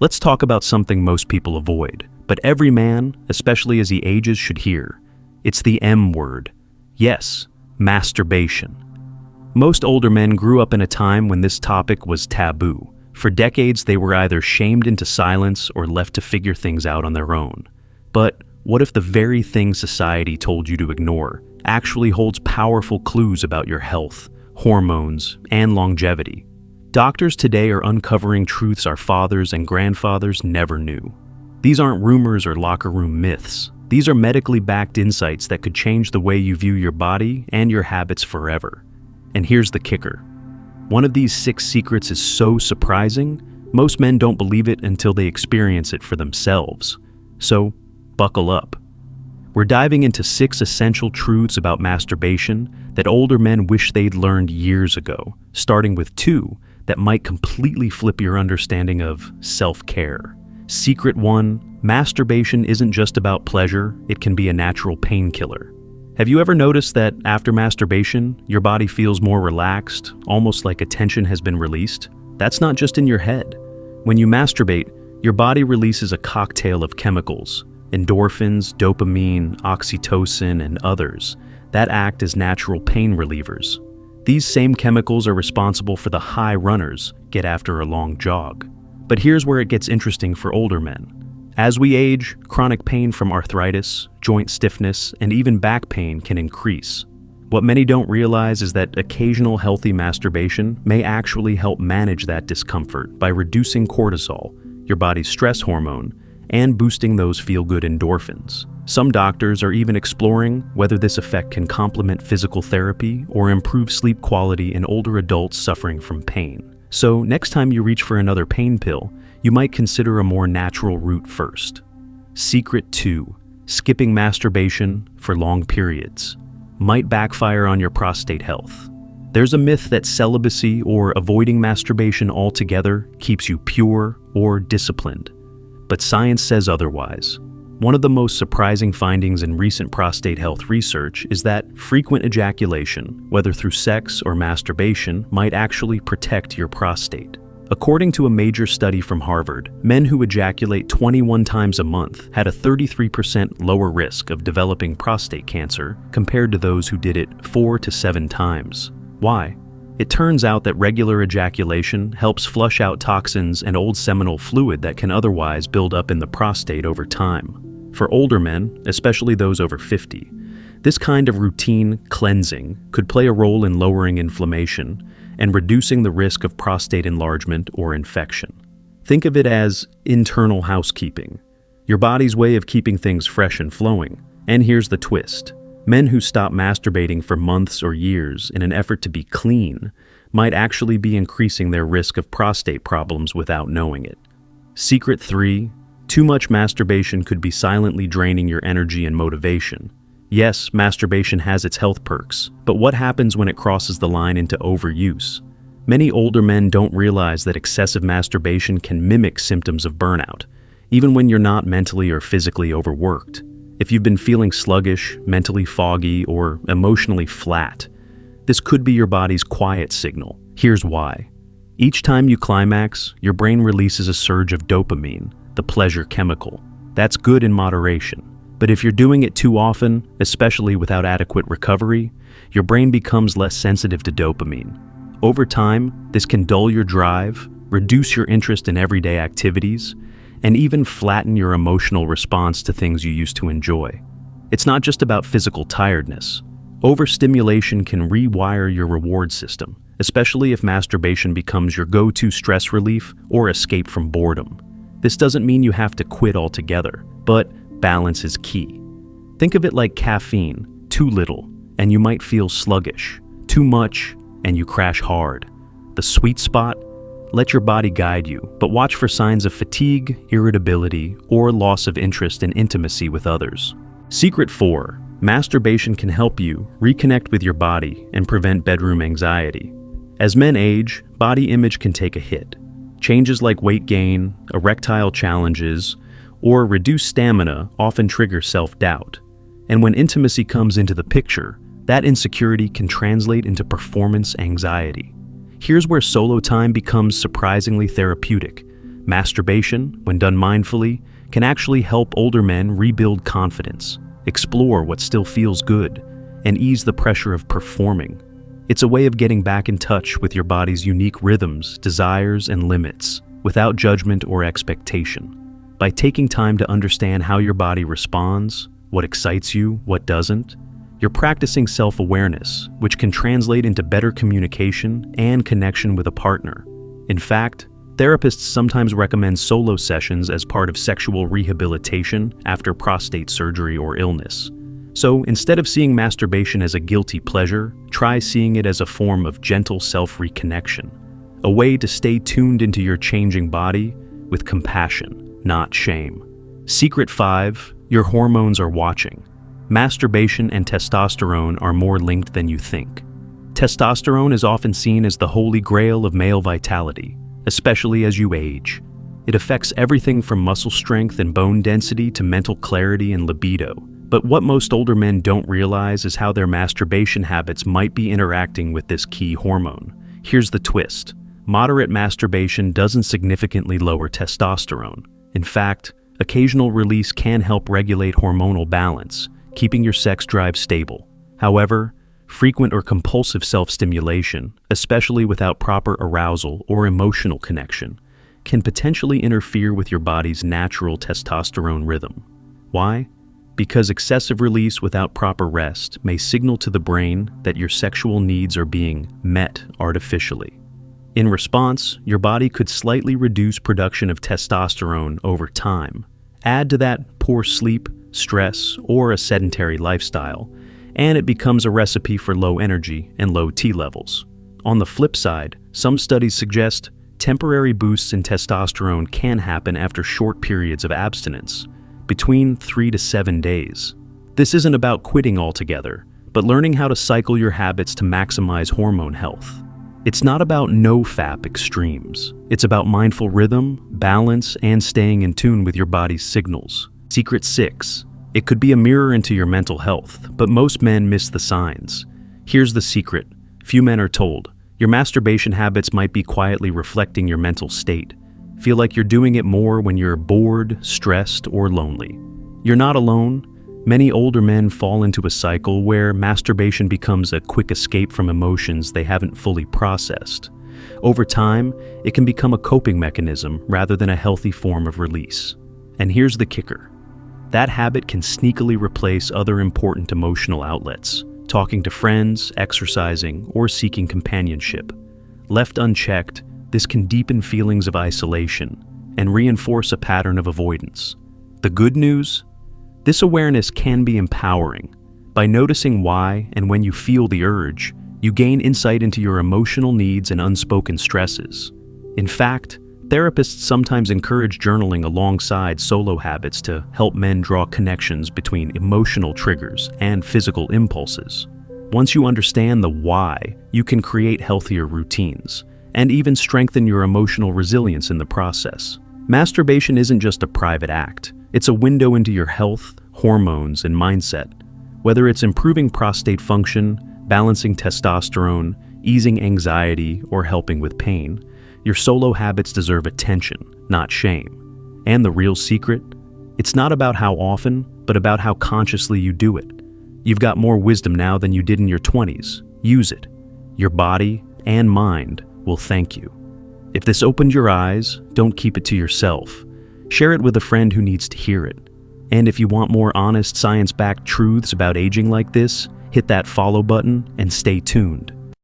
Let's talk about something most people avoid, but every man, especially as he ages, should hear. It's the M word. Yes, masturbation. Most older men grew up in a time when this topic was taboo. For decades, they were either shamed into silence or left to figure things out on their own. But what if the very thing society told you to ignore actually holds powerful clues about your health, hormones, and longevity? Doctors today are uncovering truths our fathers and grandfathers never knew. These aren't rumors or locker room myths. These are medically backed insights that could change the way you view your body and your habits forever. And here's the kicker. One of these 6 secrets is so surprising, most men don't believe it until they experience it for themselves. So, buckle up. We're diving into 6 essential truths about masturbation that older men wish they'd learned years ago, starting with 2 that might completely flip your understanding of self-care. Secret 1, masturbation isn't just about pleasure, it can be a natural painkiller. Have you ever noticed that after masturbation, your body feels more relaxed, almost like a tension has been released? That's not just in your head. When you masturbate, your body releases a cocktail of chemicals, endorphins, dopamine, oxytocin, and others, that act as natural pain relievers. These same chemicals are responsible for the high runners get after a long jog. But here's where it gets interesting for older men. As we age, chronic pain from arthritis, joint stiffness, and even back pain can increase. What many don't realize is that occasional healthy masturbation may actually help manage that discomfort by reducing cortisol, your body's stress hormone, and boosting those feel-good endorphins. Some doctors are even exploring whether this effect can complement physical therapy or improve sleep quality in older adults suffering from pain. So next time you reach for another pain pill, you might consider a more natural route first. Secret 2, skipping masturbation for long periods might backfire on your prostate health. There's a myth that celibacy or avoiding masturbation altogether keeps you pure or disciplined, but science says otherwise. One of the most surprising findings in recent prostate health research is that frequent ejaculation, whether through sex or masturbation, might actually protect your prostate. According to a major study from Harvard, men who ejaculate 21 times a month had a 33% lower risk of developing prostate cancer compared to those who did it 4 to 7 times. Why? It turns out that regular ejaculation helps flush out toxins and old seminal fluid that can otherwise build up in the prostate over time. For older men, especially those over 50, this kind of routine cleansing could play a role in lowering inflammation and reducing the risk of prostate enlargement or infection. Think of it as internal housekeeping, your body's way of keeping things fresh and flowing. And here's the twist. Men who stop masturbating for months or years in an effort to be clean might actually be increasing their risk of prostate problems without knowing it. Secret 3, too much masturbation could be silently draining your energy and motivation. Yes, masturbation has its health perks, but what happens when it crosses the line into overuse? Many older men don't realize that excessive masturbation can mimic symptoms of burnout, even when you're not mentally or physically overworked. If you've been feeling sluggish, mentally foggy, or emotionally flat, this could be your body's quiet signal. Here's why. Each time you climax, your brain releases a surge of dopamine, the pleasure chemical. That's good in moderation. But if you're doing it too often, especially without adequate recovery, your brain becomes less sensitive to dopamine. Over time, this can dull your drive, reduce your interest in everyday activities, and even flatten your emotional response to things you used to enjoy. It's not just about physical tiredness. Overstimulation can rewire your reward system, especially if masturbation becomes your go-to stress relief or escape from boredom. This doesn't mean you have to quit altogether, but balance is key. Think of it like caffeine. Too little, and you might feel sluggish. Too much, and you crash hard. The sweet spot? Let your body guide you, but watch for signs of fatigue, irritability, or loss of interest in intimacy with others. Secret 4. Masturbation can help you reconnect with your body and prevent bedroom anxiety. As men age, body image can take a hit. Changes like weight gain, erectile challenges, or reduced stamina often trigger self-doubt. And when intimacy comes into the picture, that insecurity can translate into performance anxiety. Here's where solo time becomes surprisingly therapeutic. Masturbation, when done mindfully, can actually help older men rebuild confidence, explore what still feels good, and ease the pressure of performing. It's a way of getting back in touch with your body's unique rhythms, desires, and limits, without judgment or expectation. By taking time to understand how your body responds, what excites you, what doesn't, you're practicing self-awareness, which can translate into better communication and connection with a partner. In fact, therapists sometimes recommend solo sessions as part of sexual rehabilitation after prostate surgery or illness. So instead of seeing masturbation as a guilty pleasure, try seeing it as a form of gentle self-reconnection, a way to stay tuned into your changing body with compassion, not shame. Secret 5, your hormones are watching. Masturbation and testosterone are more linked than you think. Testosterone is often seen as the holy grail of male vitality, especially as you age. It affects everything from muscle strength and bone density to mental clarity and libido. But what most older men don't realize is how their masturbation habits might be interacting with this key hormone. Here's the twist. Moderate masturbation doesn't significantly lower testosterone. In fact, occasional release can help regulate hormonal balance, keeping your sex drive stable. However, frequent or compulsive self-stimulation, especially without proper arousal or emotional connection, can potentially interfere with your body's natural testosterone rhythm. Why? Because excessive release without proper rest may signal to the brain that your sexual needs are being met artificially. In response, your body could slightly reduce production of testosterone over time. Add to that poor sleep, stress, or a sedentary lifestyle, and it becomes a recipe for low energy and low T levels. On the flip side, some studies suggest temporary boosts in testosterone can happen after short periods of abstinence, between 3 to 7 days. This isn't about quitting altogether, but learning how to cycle your habits to maximize hormone health. It's not about no-fap extremes. It's about mindful rhythm, balance, and staying in tune with your body's signals. Secret 6. It could be a mirror into your mental health, but most men miss the signs. Here's the secret. Few men are told. Your masturbation habits might be quietly reflecting your mental state. Feel like you're doing it more when you're bored, stressed, or lonely. You're not alone. Many older men fall into a cycle where masturbation becomes a quick escape from emotions they haven't fully processed. Over time, it can become a coping mechanism rather than a healthy form of release. And here's the kicker. That habit can sneakily replace other important emotional outlets, talking to friends, exercising, or seeking companionship. Left unchecked, this can deepen feelings of isolation and reinforce a pattern of avoidance. The good news? This awareness can be empowering. By noticing why and when you feel the urge, you gain insight into your emotional needs and unspoken stresses. In fact, therapists sometimes encourage journaling alongside solo habits to help men draw connections between emotional triggers and physical impulses. Once you understand the why, you can create healthier routines and even strengthen your emotional resilience in the process. Masturbation isn't just a private act. It's a window into your health, hormones, and mindset. Whether it's improving prostate function, balancing testosterone, easing anxiety, or helping with pain, your solo habits deserve attention, not shame. And the real secret? It's not about how often, but about how consciously you do it. You've got more wisdom now than you did in your 20s. Use it. Your body and mind will thank you. If this opened your eyes, don't keep it to yourself. Share it with a friend who needs to hear it. And if you want more honest, science-backed truths about aging like this, hit that follow button and stay tuned.